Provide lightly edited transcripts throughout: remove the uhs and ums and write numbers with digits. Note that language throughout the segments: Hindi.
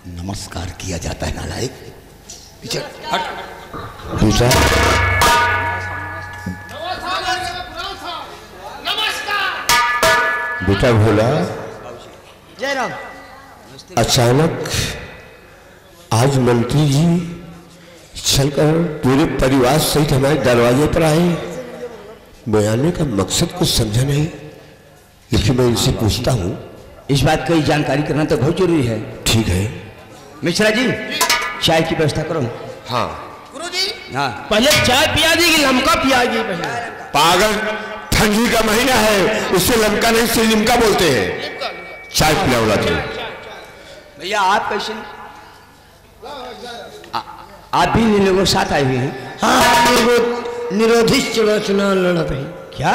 नमस्कार किया जाता है नालायक। पीछे हट। बेटा बेटा भोला, जय राम। अचानक आज मंत्री जी चलकर पूरे परिवार सहित हमारे दरवाजे पर आए। मैं आने का मकसद कुछ समझा नहीं, लेकिन मैं इनसे पूछता हूँ। इस बात की जानकारी करना तो बहुत जरूरी है। ठीक है मिश्रा जी, चाय की व्यवस्था करो। हाँ गुरुजी, हाँ, पहले चाय पिया दी कि लमका पिया दी? पहले पागल, ठंडी का महीना है, उससे लमका नहीं से लिमका बोलते हैं। चाय पिलाओ थे। भैया आप कैसे? आप भी इन लोगों के साथ आए हुए हैं? हाँ, निरोधी चुनाव लड़ रहे। क्या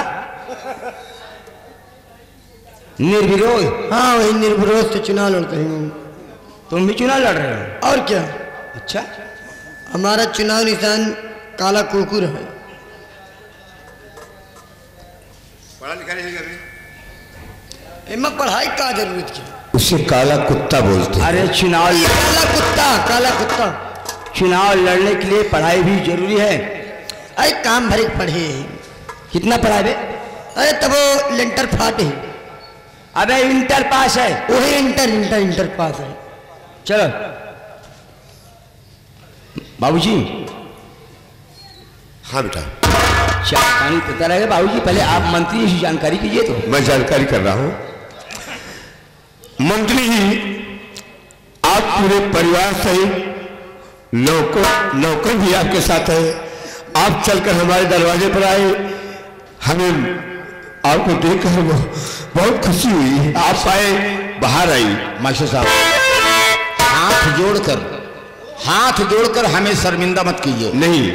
निर्विरोध? हाँ, वही निर्विरोध से चुनाव लड़ते हैं। तुम भी चुनाव लड़ रहे हो? और क्या, अच्छा। हमारा चुनाव निशान काला कुकुर है। पढ़ा लिखा नहीं कर रहे? इनमें पढ़ाई का जरूरत क्या? उसे काला कुत्ता बोलते हैं। अरे काला कुत्ता, काला कुत्ता। चुनाव लड़ने के लिए पढ़ाई भी जरूरी है। अरे काम भरे पढ़े। कितना पढ़ा बे? अरे तब वो लेंटर फाटे। अबे इंटर पास है। वही इंटर पास है। चलो बाबूजी। हाँ बेटा, चाय पानी पीता रहेगा बाबूजी। पहले आप मंत्री से जानकारी कीजिए। तो मैं जानकारी कर रहा हूँ। मंत्री जी, आप पूरे परिवार सहित नौकर भी आपके साथ है। आप चलकर हमारे दरवाजे पर आए। हमें आपको देखकर बहुत खुशी हुई। आप आए, बाहर आई। मास्टर साहब, हाथ जोड़कर हमें शर्मिंदा मत कीजिए। नहीं,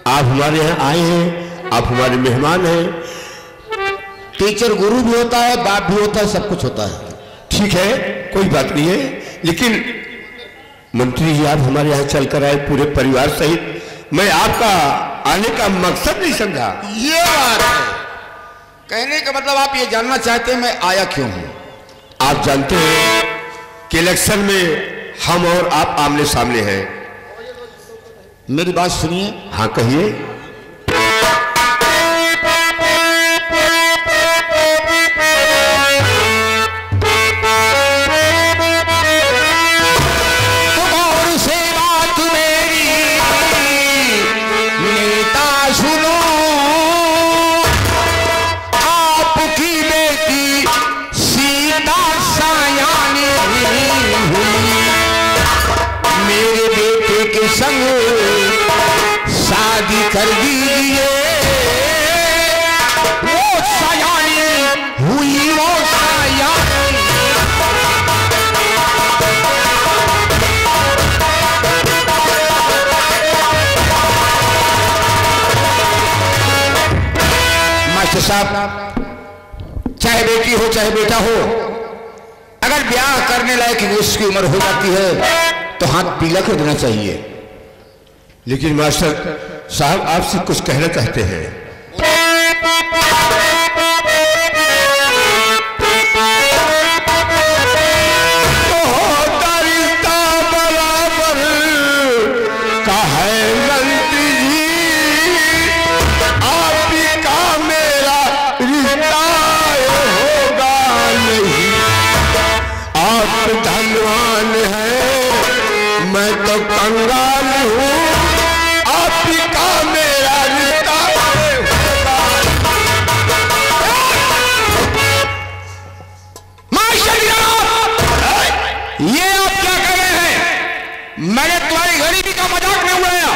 आप हमारे यहाँ आए हैं, आप हमारे मेहमान हैं। टीचर गुरु भी होता है, बाप भी होता है, सब कुछ होता है। ठीक है, कोई बात नहीं है, लेकिन मंत्री जी आप हमारे यहाँ चलकर आए पूरे परिवार सहित। मैं आपका आने का मकसद नहीं समझा। ये बात है। कहने का मतलब आप ये जानना चाहते हैं मैं आया क्यों हूं। आप जानते हैं कि इलेक्शन में हम और आप आमने सामने हैं। मेरी बात सुनिए। हाँ कहिए। शादी कर दीजिए, वो सयानी हुई, वो सयानी। मास्टर साहब, चाहे बेटी हो चाहे बेटा हो, अगर ब्याह करने लायक उसकी उम्र हो जाती है तो हाथ पीला कर देना चाहिए। लेकिन मास्टर साहब आपसे कुछ कहना चाहते हैं। रिश्ता बराबर का है गलती जी, आपका मेरा रिश्ता होगा नहीं। आप धनवान हैं, मैं तो कंगाल हूँ। ये आप क्या कर रहे हैं? मैंने तुम्हारी गरीबी का मजाक नहीं उड़ाया।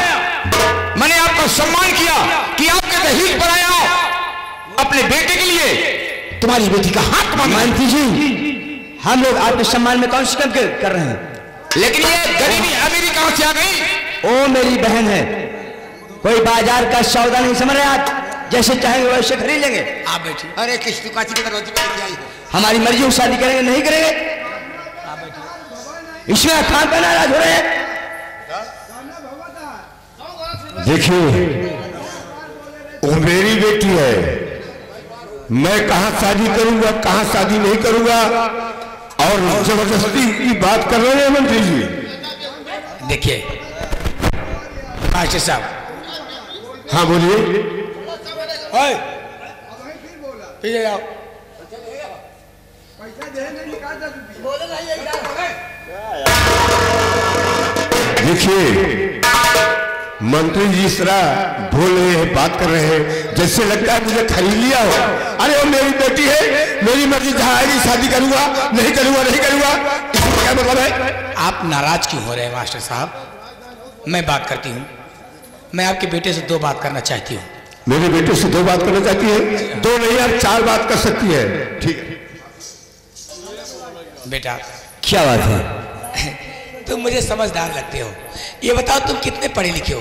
मैंने आपका सम्मान किया कि आपके दहेज पर आया अपने बेटे के लिए तुम्हारी बेटी का हाथ मांगा। मंत्री जी, हम लोग आपके सम्मान में कौन सी कम कर रहे हैं? लेकिन ये गरीबी अमीरी कहां से आ गई? ओ मेरी बहन है, कोई बाजार का सौदा नहीं समझ रहे आप। जैसे चाहेंगे वैसे खरीद लेंगे। आप बैठिए। अरे किस दुकान के दरवाजे पे आई हो? हमारी मर्जी में शादी करेंगे नहीं करेंगे, इसमें खान का नाराज हो रहे हैं। देखिए, वो मेरी बेटी है, मैं कहां शादी करूंगा कहां शादी नहीं करूंगा, और जबरदस्ती की बात कर रहे हैं मंत्री जी। देखिए मास्टर साहब, हाँ बोलिए। पीछे जाओ। देखिए मंत्री जी इस तरह बोल रहे हैं, बात कर रहे हैं, जैसे लगता है मुझे खरीद लिया हो। अरे वो मेरी बेटी है, मेरी मर्जी जहाँ आएगी शादी करूंगा, नहीं करूंगा नहीं करूंगा, इसमें क्या मतलब है? आप नाराज क्यों हो रहे हैं मास्टर साहब? मैं बात करती हूँ। मैं आपके बेटे से 2 बात करना चाहती हूँ। मेरे बेटे से 2 बात करना चाहती है? 2 नहीं यार 4 बात कर सकती है। ठीक है बेटा। क्या बात है? तुम मुझे समझदार लगते हो। ये बताओ तुम कितने पढ़े लिखे हो?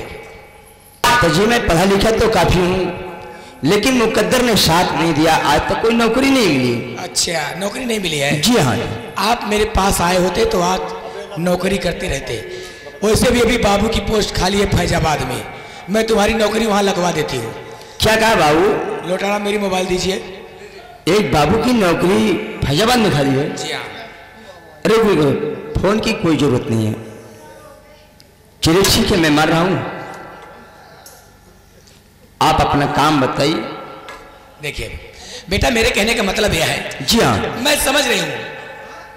तो जी मैं पढ़ा लिखा तो काफी हूँ, लेकिन मुकद्दर ने साथ नहीं दिया, आज तक कोई नौकरी नहीं मिली। अच्छा, नौकरी नहीं मिली है? जी हाँ। आप मेरे पास आए होते तो आज नौकरी करते रहते। वैसे भी अभी बाबू की पोस्ट खाली है फैजाबाद में, मैं तुम्हारी नौकरी वहां लगवा देती हूँ। क्या कहा बाबू? लौटाना मेरी मोबाइल दीजिए। एक बाबू की नौकरी फैजाबाद में खाली है? जी हाँ। अरे फोन की कोई जरूरत नहीं है। चलिए ठीक है, मैं मार रहा हूं, आप अपना काम बताइए। देखिए बेटा, मेरे कहने का मतलब यह है। जी हाँ। मैं समझ रही हूँ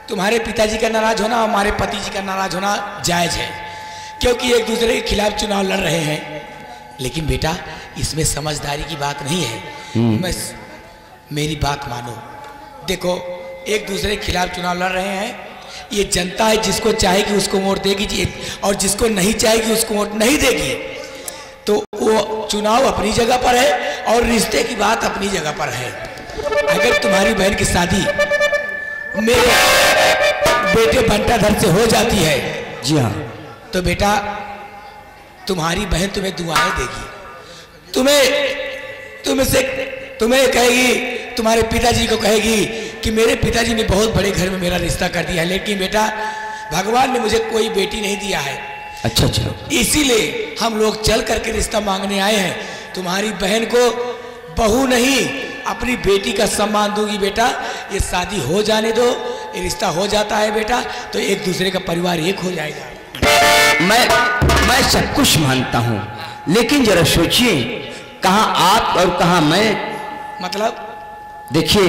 तुम्हारे पिताजी का नाराज होना, हमारे पति जी का नाराज होना जायज है, क्योंकि एक दूसरे के खिलाफ चुनाव लड़ रहे हैं। लेकिन बेटा इसमें समझदारी की बात नहीं है। मेरी बात मानो। देखो एक दूसरे के खिलाफ चुनाव लड़ रहे हैं, ये जनता है, जिसको चाहेगी उसको वोट देगी और जिसको नहीं चाहेगी उसको वोट नहीं देगी। तो वो चुनाव अपनी जगह पर है और रिश्ते की बात अपनी जगह पर है। अगर तुम्हारी बहन की शादी मेरे बेटे बंटाधर से हो जाती है, जी हाँ, तो बेटा तुम्हारी बहन तुम्हें दुआएं देगी, तुम्हें कहेगी, तुम्हारे पिताजी को कहेगी कि मेरे पिताजी ने बहुत बड़े घर में मेरा रिश्ता कर दिया है, लेकिन बेटा भगवान ने मुझे कोई बेटी नहीं दिया है। अच्छा अच्छा, इसीलिए हम लोग चल करके रिश्ता मांगने आए हैं। तुम्हारी बहन को बहू नहीं अपनी बेटी का सम्मान दूंगी। बेटा ये शादी हो जाने दो, ये रिश्ता हो जाता है बेटा तो एक दूसरे का परिवार एक हो जाएगा। मैं सब कुछ मानता हूँ, लेकिन जरा सोचिए कहाँ आप और कहाँ मैं। मतलब देखिए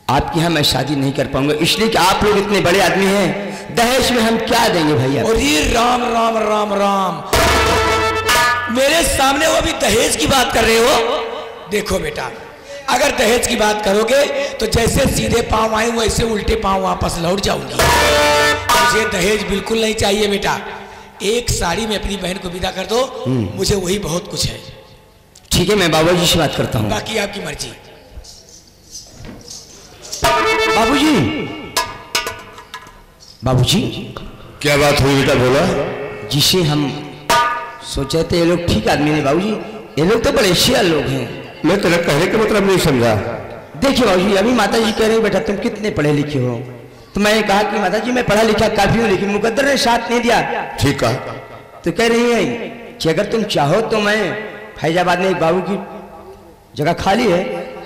आपके यहाँ मैं शादी नहीं कर पाऊंगा, इसलिए कि आप लोग इतने बड़े आदमी हैं, दहेज में हम क्या देंगे भैया। और ये राम राम राम राम, मेरे सामने वो अभी दहेज की बात कर रहे हो। देखो बेटा अगर दहेज की बात करोगे तो जैसे सीधे पांव आए वैसे उल्टे पांव वापस लौट जाऊंगी। मुझे दहेज बिल्कुल नहीं चाहिए बेटा। एक साड़ी में अपनी बहन को विदा कर दो, मुझे वही बहुत कुछ है। ठीक है, मैं बाबा जी से बात करता हूँ। बाकी आपकी मर्जी। बाबूजी, बाबूजी क्या बात हुई बेटा? बोला। जिसे हम सोचे थे ये लोग ठीक आदमी ने बाबूजी, ये लोग तो बड़े सियाल लोग हैं। मैं तेरा कहने का मतलब नहीं समझा। देखिए बाबूजी, अभी माता जी कह रहे बेटा तुम कितने पढ़े लिखे हो, तो मैंने कहा कि माता जी मैं पढ़ा लिखा काफी हूँ, लेकिन मुकद्दर ने साथ नहीं दिया। ठीक है। तो कह रही है कि अगर तुम चाहो तो मैं फैजाबाद में एक बाबू की जगह खाली है,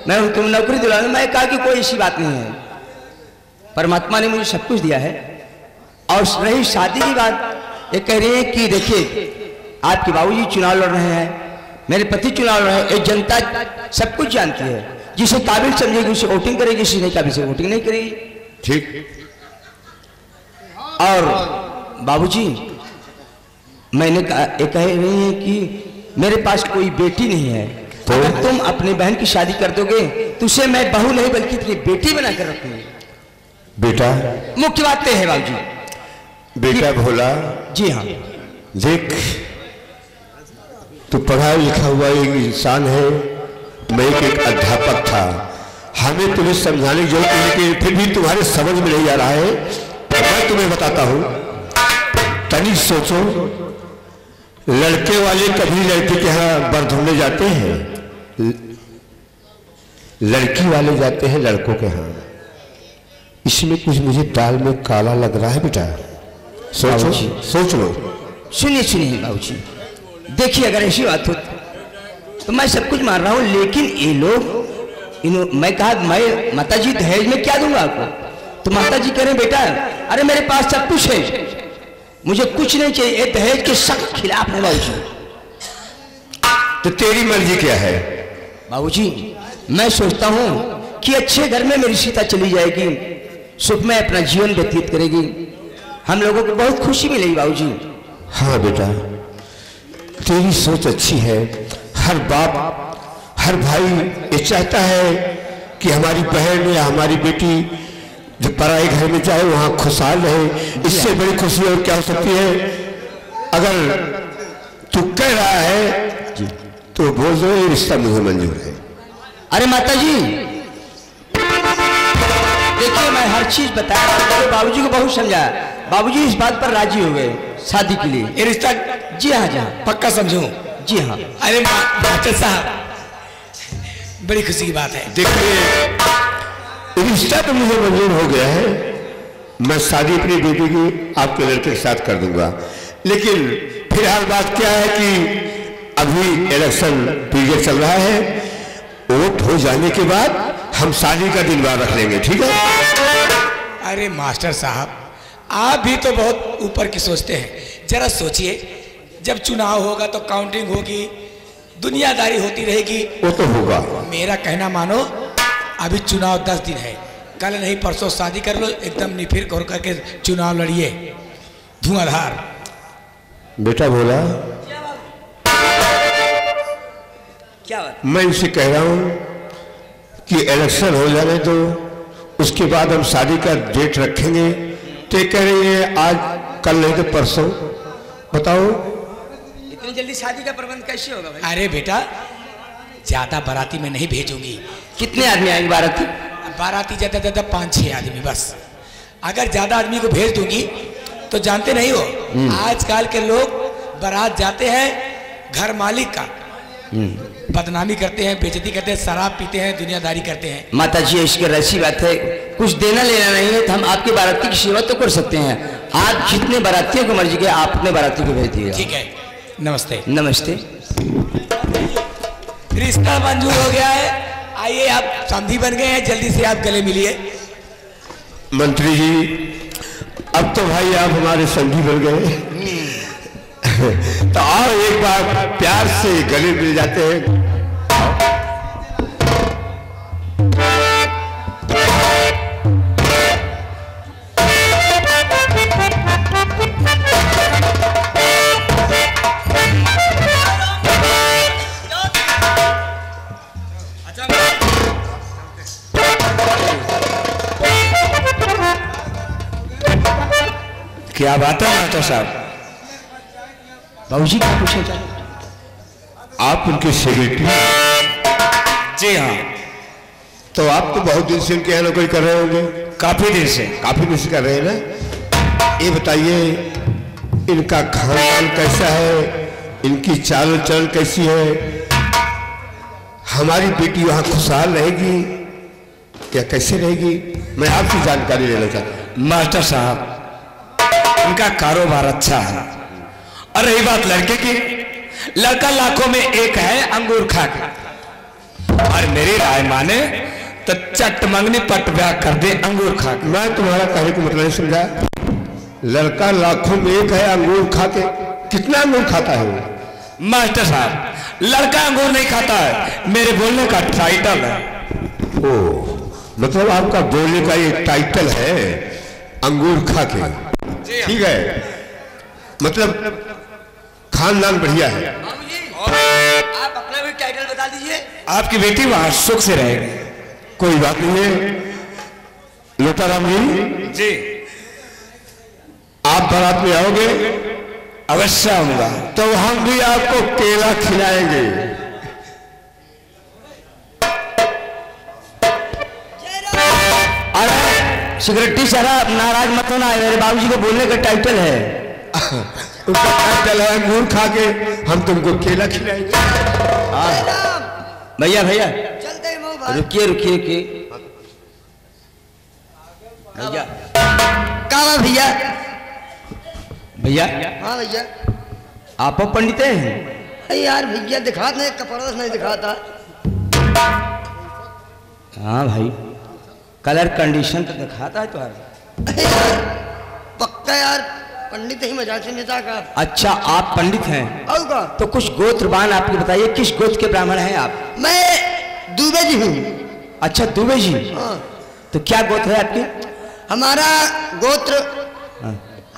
मैं तुम नौकरी दिला दूं। मैं कहा कि कोई ऐसी बात नहीं है, परमात्मा ने मुझे सब कुछ दिया है। और रही शादी की बात, ये कह रही है कि देखिए आपके बाबूजी चुनाव लड़ रहे हैं, मेरे पति चुनाव लड़ रहे हैं, एक जनता सब कुछ जानती है, जिसे काबिल समझेगी उसे वोटिंग करेगी, जिसे नहीं काबिल से वोटिंग नहीं करेगी। ठीक। और बाबूजी मैंने कह रही है कि मेरे पास कोई बेटी नहीं है, तो अगर तुम अपनी बहन की शादी कर दोगे तो उसे मैं बहू नहीं बल्कि अपनी बेटी बनाकर रखूंगी। बेटा मुख्य बात है बाबूजी। बेटा भोला, जी हाँ, देख तू पढ़ा लिखा हुआ एक इंसान है, मैं एक अध्यापक था, हमें तुम्हें समझाने की जरूरत नहीं, कि फिर भी तुम्हारे समझ में नहीं आ रहा है। मैं तुम्हें बताता हूं, तनिक सोचो, लड़के वाले कभी लड़के के यहाँ बर ढूंढने जाते हैं, लड़की वाले जाते हैं लड़कों के यहाँ। इसमें कुछ मुझे दाल में काला लग रहा है बेटा, सोचो, सोच लो। सुनिए सुनिए बाबूजी, देखिए अगर ऐसी बात हो तो मैं सब कुछ मान रहा हूँ, लेकिन ये लोग मैं कहा मैं माता जी दहेज में क्या दूंगा आपको, तो माता जी कह रहे बेटा अरे मेरे पास सब कुछ है, मुझे कुछ नहीं चाहिए, ये दहेज के सख्त खिलाफ है बाबूजी। तो तेरी मर्जी क्या है? बाबूजी मैं सोचता हूँ कि अच्छे घर में मेरी सीता चली जाएगी, सुख में अपना जीवन व्यतीत करेगी, हम लोगों को बहुत खुशी मिलेगी बाबूजी। हाँ बेटा, तेरी सोच अच्छी है। हर बाप हर भाई ये चाहता है कि हमारी बहन या हमारी बेटी जो पराए घर में जाए वहाँ खुशहाल रहे। इससे बड़ी खुशी और क्या हो सकती है? अगर तू कह रहा है तो बोल दो ये रिश्ता मुझे मंजूर है। अरे माता जी देखिए मैं हर चीज बताया, बाबूजी को बहुत समझाया, बाबूजी इस बात पर राजी हो गए शादी के लिए। ये रिश्ता जी हाँ, जहाँ पक्का समझूं? जी हाँ। अरे मास्टर साहब बड़ी खुशी की बात है। देखिए रिश्ता तो मुझे मंजूर हो गया है, मैं शादी अपनी बेटी की आपके लड़के के साथ कर दूंगा। लेकिन फिलहाल बात क्या है कि अभी इलेक्शन पीरियड चल रहा है, वोट हो जाने के बाद हम शादी का दिन बार रख लेंगे, ठीक है? अरे मास्टर साहब आप भी तो बहुत ऊपर की सोचते हैं। जरा सोचिए जब चुनाव होगा तो काउंटिंग होगी, दुनियादारी होती रहेगी। वो तो होगा। मेरा कहना मानो, अभी चुनाव 10 दिन है, कल नहीं परसों शादी कर लो, एकदम निफिर कर करके चुनाव लड़िए धुआंधार। बेटा बोला क्या बात? मैं इसे कह रहा हूं कि इलेक्शन हो जाने दो, उसके बाद हम शादी का डेट रखेंगे। तो कह रही है आज कल नहीं तो परसों। बताओ इतनी जल्दी शादी का प्रबंध कैसे होगा भाई? अरे बेटा ज्यादा बाराती में नहीं भेजूंगी। कितने आदमी आएंगे बाराती? बाराती ज्यादा ज्यादा 5-6 आदमी बस। अगर ज्यादा आदमी को भेज दूंगी तो जानते नहीं हो आजकल के लोग बारात जाते हैं, घर मालिक का बदनामी करते हैं, बेइज्जती करते हैं, शराब पीते हैं, दुनियादारी करते हैं। माता जी इसकी ऐसी बात है, कुछ देना लेना नहीं है तो हम आपके बाराती की सेवा तो कर सकते हैं। आप जितने बारातियों को मर्जी के आप अपने बाराती को भेज दिए। ठीक है, नमस्ते। नमस्ते। रिश्ता मंजूर हो गया है, आइए आप समधी बन गए हैं, जल्दी से आप गले मिलिए। मंत्री जी अब तो भाई आप हमारे संगी बन गए। तो आओ एक बार प्यार से गले मिल जाते हैं। क्या बात है मास्टर साहब? बाबूजी क्या पूछे? आप उनके सेक्रेटरी? जी हाँ। तो आप तो बहुत दिन से उनके यहाँ नौकरी कर रहे होंगे। काफी दिन से कर रहे हैं ना। ये बताइए इनका खान पान कैसा है, इनकी चाल चलन कैसी है? हमारी बेटी वहाँ खुशहाल रहेगी या कैसे रहेगी? मैं आपसे जानकारी लेना चाहता हूँ। मास्टर साहब उनका कारोबार अच्छा है, और रही बात लड़के की, लड़का लाखों में एक है अंगूर खा के, और मेरी राय माने तो चट मंगनी पट ब्याह कर दे अंगूर खा के। मैं तुम्हारा कहने को मतलब नहीं समझा। लड़का लाखों में एक है अंगूर खा के, कितना अंगूर खाता है वो? मास्टर साहब लड़का अंगूर नहीं खाता है, मेरे बोलने का टाइटल है। ओ मतलब आपका बोलने का ये टाइटल है अंगूर खा के। ठीक है, मतलब खानदान बढ़िया है। आप अपना भी टाइटल बता दीजिए। आपकी बेटी वहां सुख से रहेगी। कोई बात नहीं है लोटाराम जी, आप बारात में आओगे? अवश्य आऊंगा। तो हम भी आपको केला खिलाएंगे। अरे सेक्रेटरी साहब नाराज मत होना, मेरे बाबूजी को बोलने का टाइटल है। उसका टाइटल है अंगूर खा के हम तुमको केला खिलाएंगे। भैया भैया चलते हैं भाई। रुकिए रुकिए रुकिए भैया। कहाँ भैया? भैया हाँ भैया। आप पंडित हैं? अरे यार भैया दिखाते नहीं, कपड़ा नहीं दिखाता। हाँ भाई कलर कंडीशन तो दिखाता है तुम्हारा। अरे यार पक्का यार पंडित ही मजाक से नेता का। अच्छा आप पंडित हैं? और का तो कुछ गोत्रबान आपको बताइए, किस गोत्र के ब्राह्मण हैं आप? मैं दुबे जी हूँ। अच्छा दुबे जी। हाँ। तो क्या गोत्र है आपकी? हमारा गोत्र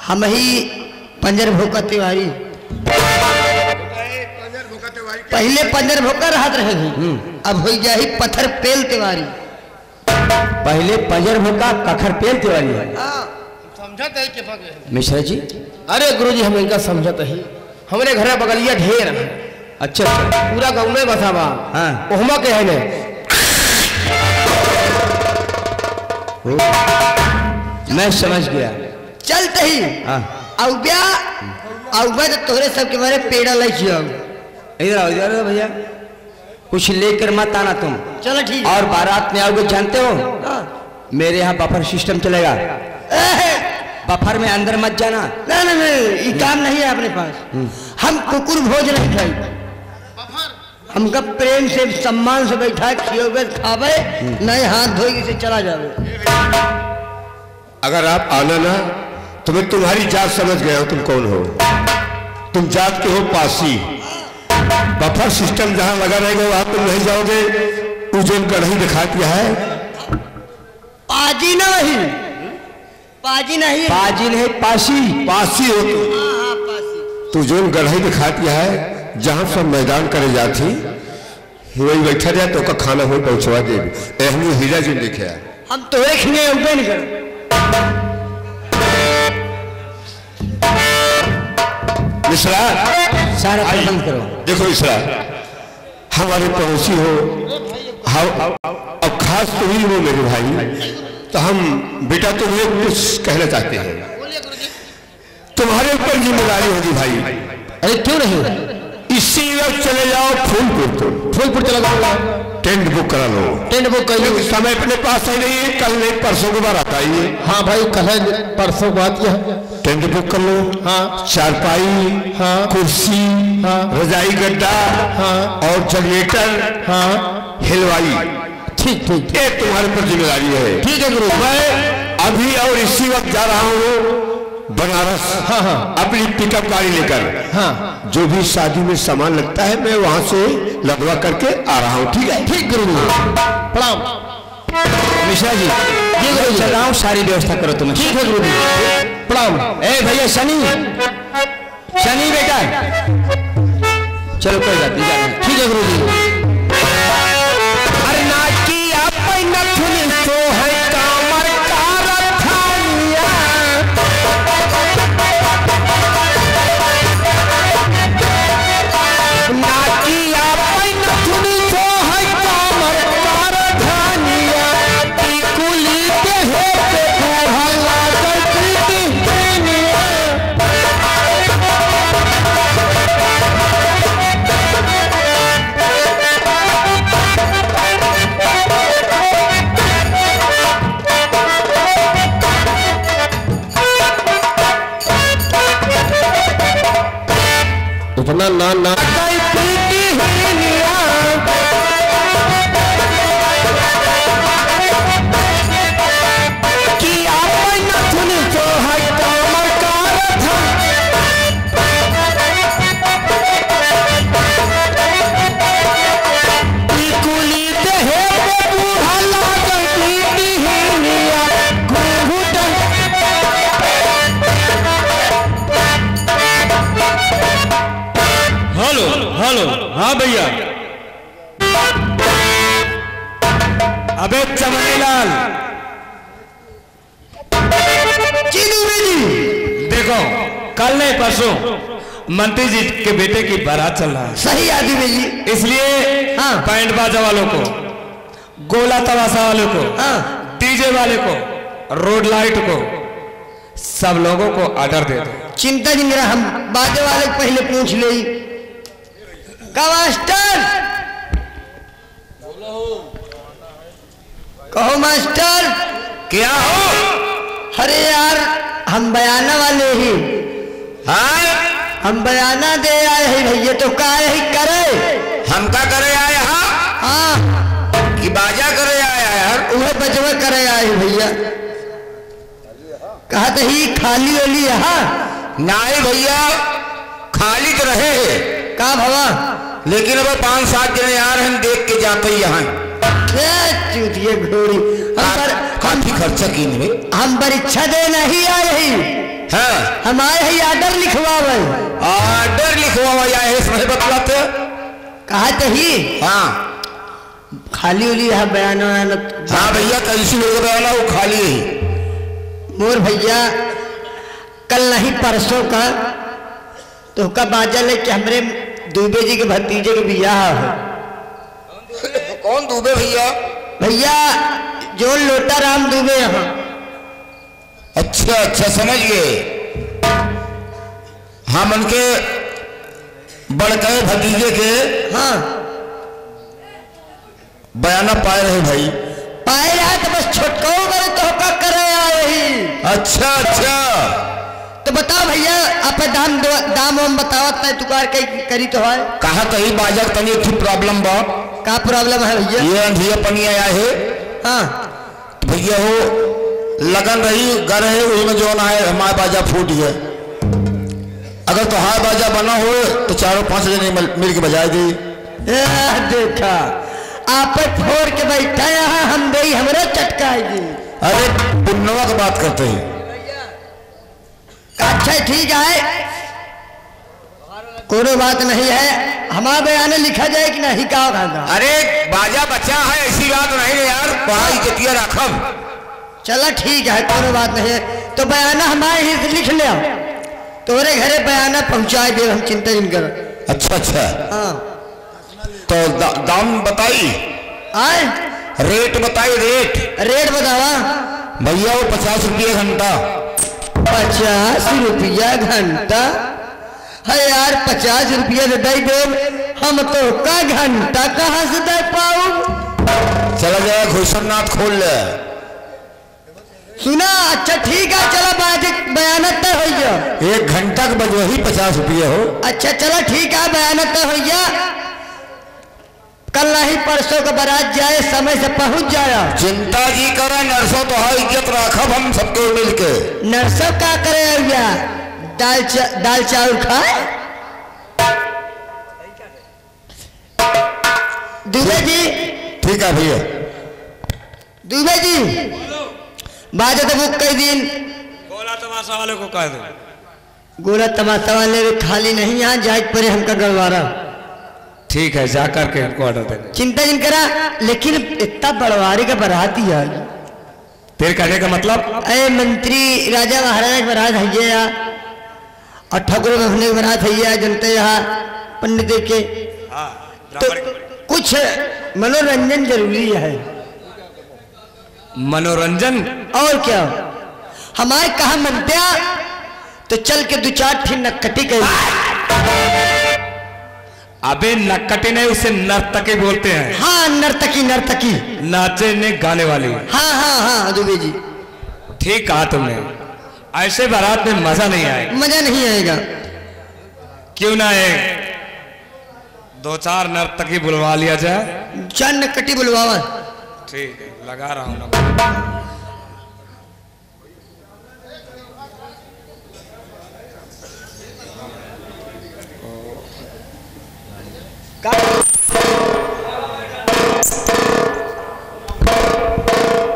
हम ही पंजर भोका तिवारी। पहले पंजर भोका रहत रहे, अब हो गया ही पत्थर पेल तिवारी। पहले पंजर भोका कखर पेल तिवारी है। समझत है के मिश्रा जी? अरे गुरुजी हम इनका समझत ही, हमरे घर बगलिया ढेर है। अच्छा अच्छा। पूरा गाँव में बसा बा। हाँ। ओहमा के है ने। मैं समझ गया। चलते ही हाँ। औब्या तो तोहरे सबके बारे पेड़ा लग जाओ। इधर आओ, इधर आओ भैया, कुछ लेकर मत आना तुम। चलो ठीक है। और बारात में आओगे जानते हो, हाँ। मेरे यहाँ बफर सिस्टम चलेगा। बफर में अंदर मत जाना। नहीं ये काम नहीं है अपने पास। हम कुकुर भोज नहीं खाई, हमका प्रेम से सम्मान से बैठा खियोगे खावे, नहीं हाथ धोएगी से चला जावे। अगर आप आना ना तो मैं तुम्हारी जात समझ गया हूं, तुम कौन हो। तुम जात के हो पासी। बफर सिस्टम जहां लगा रहेगा वहां तुम नहीं जाओगे। उजन गढ़ी दिखा दिया है। पाजी नहीं, पाजी नहीं, पाजी नहीं पासी। पासी हो तुम। हाँ, पासी। तू जो गढ़ी दिखा दिया है, जहां सब मैदान करे जाती वही बैठा जाए तो का खाना हो पहुंचवा दे। एहमी हीरा जी लिखे है। हम तो एक नहीं उल्टे नहीं कर। मिश्रा सारा बंद करो। देखो मिश्रा, हमारे पड़ोसी हो, अब खास तो ही हो मेरे भाई, तो हम बेटा तुम्हें कुछ कहना चाहते हैं। तुम्हारे ऊपर जिम्मेदारी होगी भाई। अरे क्यों नहीं? इसी वक्त चले जाओ फूलपुर। तो फूलपुर चला जाऊंगा, टेंट बुक करा लो। टेंट बुक कर लो। समय अपने पास है नहीं है, कल नहीं परसों के बाद आता है। हाँ भाई कल है, परसों बात यह है। टेंट बुक कर लो। हाँ। चारपाई, हाँ। कुर्सी, हाँ। रजाई गड्ढा, हाँ। और जनरेटर, हाँ हिलवाई। ठीक ठीक ये तुम्हारे पर जिम्मेदारी है। ठीक है गुरु। मैं अभी और इसी वक्त जा रहा हूँ बनारस। हाँ हाँ। अपनी पिकअप गाड़ी लेकर। हाँ। जो भी शादी में सामान लगता है मैं वहां से लगवा करके आ रहा हूँ। ठीक है? ठीक गुरु। प्रणाम। मिश्रा जी ये गुरु चल रहा हूँ, सारी व्यवस्था करो तुम। ठीक है गुरु। प्रणाम। ए भैया शनि, शनि बेटा चलो कोई बात नहीं। ठीक है गुरु जी। अरे ना की अपन नथुन तो है कामर का रथानिया। ना की अपन नथुन तो है कामर का रथानिया। की कुली के हो पे हल्ला करती दुनिया। इतना ना हेलो। हाँ भैया। अबे चमनीलाल देखो, कल नहीं परसों मंत्री जी के बेटे की बारात चल रहा है। सही आदमी जी। इसलिए हाँ। बैंड बाजा वालों को, गोला तमाशा वालों को, हाँ। डीजे वाले को, रोड लाइट को, सब लोगों को ऑर्डर दे दो। चिंता जी मेरा, हम बाजे वाले को पहले पूछ ले। का मास्टर कहो मास्टर। क्या हो? अरे यार हम बयाना वाले ही। हाँ? हम बयाना दे आए हैं भैया, तो का ही करे। हम क्या करे आए? हाँ हाँ कि बाजा करे आया यार? वह बचवा करे आए भैया। कहा तो ही खाली ओली यहाँ नहीं भैया, खाली तो रहे हैं का भवा, लेकिन अब 5-7 जने आ रहे हैं, देख के जाते ही यहाँ चूतिए घोड़ी। काफी खर्चा की नहीं, हम परीक्षा दे नहीं आ रही हाँ हमारे ही आर्डर लिखवावे। ऑर्डर लिखवा जाए इसमें बतलाते। कहा तो ही हाँ खाली उली है बयान। हाँ भैया, कैसी लोग बयाना वो खाली है। मोर भैया कल नहीं परसों का तो का बाजा ले कि हमरे दुबे जी के भतीजे के बियाह है। कौन दुबे भैया? भैया जो लोटा राम दुबे यहाँ। अच्छा अच्छा, समझ गए। हम उनके बड़के भतीजे के हाँ बयाना पाए रहे भाई। पाए रहा तो बस छोटको करे तो का करे आ रही। अच्छा अच्छा, तो बताओ भैया आप दाम वाम बतावत नहीं तुकार करी तो है। कहा तो ही बाजार तनी थी प्रॉब्लम बा। का प्रॉब्लम है भैया? ये अंधिया पनी आया है हाँ तो भैया हो लगन रही घर है उसमें जो ना है हमारे बाजा फूट गया। अगर तो हाय बाजा बना हो तो 4-5 जने मिल के बजाए दी। देखा आप फोड़ के बैठा यहाँ हम गई हमारा चटकाएगी। अरे पुन्नवा की बात करते हैं। अच्छा ठीक है कोई बात नहीं है, हमारा बयान लिखा जाए कि नहीं का खाना। अरे बाजा बच्चा है ऐसी बात नहीं है यार, पढ़ाई जतिया रखब। चला ठीक है कोई बात नहीं है, तो बयाना हमारे ही से लिख ले तोरे घरे बयाना पहुंचाए दे, हम चिंता नहीं कर। अच्छा अच्छा, हाँ तो दाम बताई, आए रेट बताई, रेट बतावा भैया। वो 50 रुपये घंटा। 50 रुपया घंटा है यार? 50 रुपया तो दे दो, हम तो का घंटा कहाँ से दे पाऊ? चला जाए घोषणानाथ खोल ले। सुना अच्छा ठीक है, चला बयानत हो गया। 1 घंटा के बाद वही 50 रुपये हो। अच्छा चला ठीक है बयानत हो गया। कल नहीं परसों का बारात जाए, समय से पहुंच जाया। चिंता जी करा, नरसों तो है इज्जत रखब हम सबको मिल के। नरसों का करे भैया? दाल चावल खाए। दुबे जी ठीक है भैया। दुबे जी बाजा तो बुक कर दिन। गोला तमाशा वाले को कह दो। गोला तमाशा वाले खाली नहीं, यहाँ जाए परे हमका गड़वारा। ठीक है, जाकर के हमको ऑर्डर देना। चिंता जिन करा, लेकिन इतना बड़वारी का बाराती है। फिर कहने का मतलब? अरे मंत्री राजा महाराजा की बारात है या और ठाकुर महने की बारात है या, जनता यहाँ पंडित के तो कुछ मनोरंजन जरूरी है। मनोरंजन और क्या हमारे कहा मनत्या तो चल के 2-4 ठे नक्कटी कही। अबे नक्कटी नहीं, उसे नर्तकी बोलते हैं। हाँ नर्तकी, नर्तकी नाचे ने गाने वाली। हाँ हाँ हाँ दुबे जी ठीक कहा तुमने, ऐसे बारात में मजा नहीं आएगा। मजा नहीं आएगा। क्यों ना है 2-4 नर्तकी बुलवा लिया जाए। 4 नक्कटी बुलवावा। ठीक है, लगा रहा हूँ ना।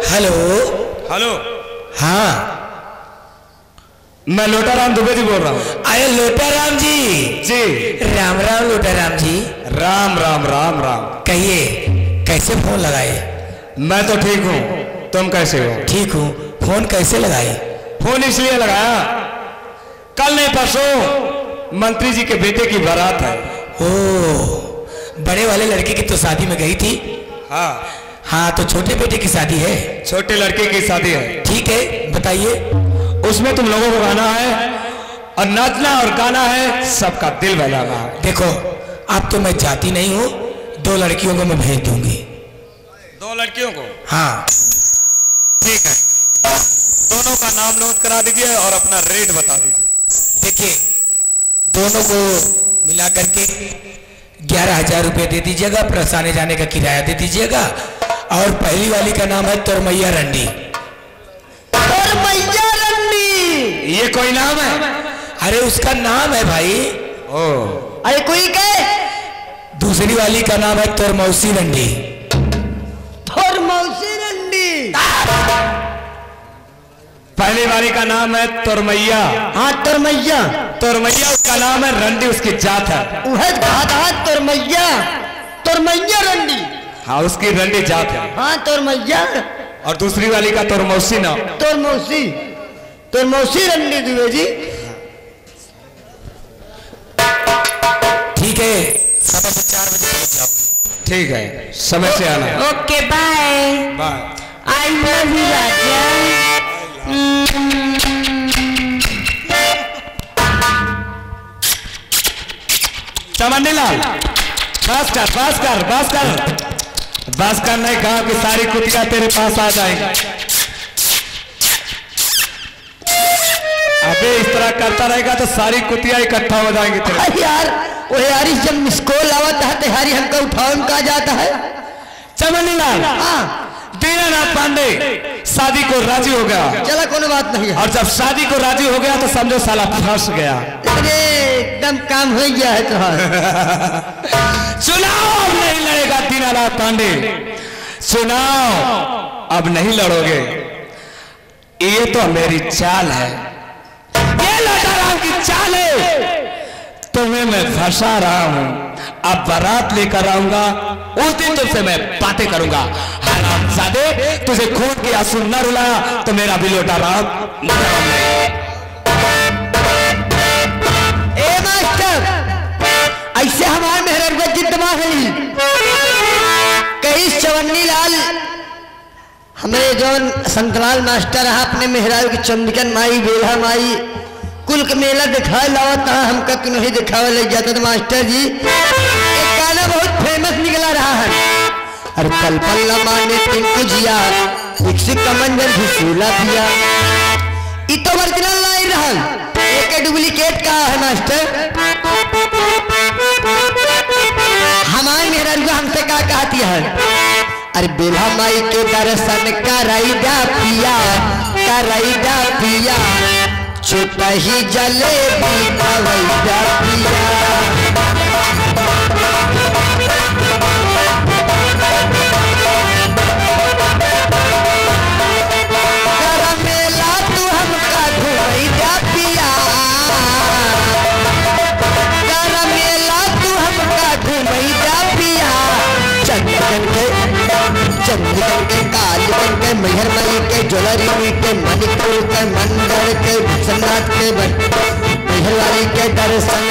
हेलो हेलो, हाँ मैं लोटाराम दुबे जी बोल रहा हूँ। अरे लोटाराम जी। जी राम राम लोटाराम जी। राम राम राम राम। कहिए कैसे फोन लगाए? मैं तो ठीक हूँ, तुम कैसे हो? ठीक हूँ। फोन कैसे लगाए? फोन इसलिए लगाया, कल नहीं परसों मंत्री जी के बेटे की बारात है। ओ, बड़े वाले लड़के की तो शादी में गई थी। हाँ हाँ, तो छोटे बेटे की शादी है। छोटे लड़के की शादी है। ठीक है, बताइए। उसमें तुम लोगों को गाना है और नाचना और गाना है, सबका दिल बहलाना है। देखो अब तो मैं जाती नहीं हूँ, 2 लड़कियों को मैं भेज दूंगी। 2 लड़कियों को? हाँ ठीक है, दोनों का नाम नोट करा दीजिए और अपना रेट बता दीजिए। देखिए, दोनों को मिला करके 11,000 रुपये दे दीजिएगा, प्लस आने जाने का किराया दे दीजिएगा और पहली वाली का नाम है तोरमैया रंडी। तोरमैया रंडी ये कोई नाम है? अरे उसका नाम है भाई। ओ अरे कोई कहे दूसरी वाली का नाम है तोरमौसी रंडी। तोरमौसी रंडी। पहली वाली का नाम है तोरमैया। हाँ तोरमैया। तोरमैया उसका नाम है, रंडी उसकी जात है। वह घाटा तोरमैया, तोरमैया रंडी। हाँ उसकी रंडी जात है। हाँ तोरमैया। और दूसरी वाली का तोरमौसी नाम। तोरमौसी, तोरमौसी रंडी दुबे जी। ठीक है, समय से 4 बजे पहुंच जाओ। ठीक है, समय से आना। Okay bye bye. I love you राजा। चमन लाल बस कर बस कर बस कर बस कर। नहीं कहा कि सारी कुतियां तेरे पास आ जाएंगी। अबे इस तरह करता रहेगा तो सारी कुतियां इकट्ठा हो जाएंगी तेरे। अरे यार वो यारी जब मिस कॉल आवता है तैयारी हमको उठाओ कहा जाता है। चमन लाल हाँ दीनानाथ पांडे शादी को राजी हो गया। चला कोनो बात नहीं है। और जब शादी को राजी हो गया तो समझो साला फंस गया। अरे एकदम काम हो गया है तुम्हारा। चुनाव नहीं लड़ेगा दीनानाथ पांडे, चुनाव अब नहीं लड़ोगे। ये तो मेरी चाल है, ये लौटाराम की चाल है। तुम्हें मैं फंसा रहा हूं। अब बारात लेकर आऊंगा, उस दिन तुमसे मैं बातें करूंगा। हरामजादे, तुझे खून के आंसू न रुलाया तो मेरा भी लौटाराम ए मास्टर ऐसे हमारे मेहरबान जिद्दमा है कई चवन्नी लाल हमें जो संतलाल मास्टर है अपने मेहराज की चंदिकन माई बेला माई कुल का मेला दिखाए लावत है हमका क्यों नहीं दिखावे लग जाता। तो मास्टर जी एक गाना बहुत फेमस निकला रहा है। अरे पल पल न माने टिंकू जिया विकसित का मंजर घुसूला दिया। ये तो ओरिजिनल नहीं रहा, एक डुप्लीकेट का है मास्टर। हमारे मेहराज हमसे क्या कहती है? अरे बेला माई के दर्शन कराईदा पिया, कराईदा पिया, छोटा ही जलेबी खवाईदा पिया। मेला तू हमका घुमैदा पिया, मेला तू हमका घुमैदा पिया। चंदन के कालीगंज के मेहर मई के ज्वेलरी के मणिपुर के मंदिर के विश्वनाथ के मेहरवाली के दर्शन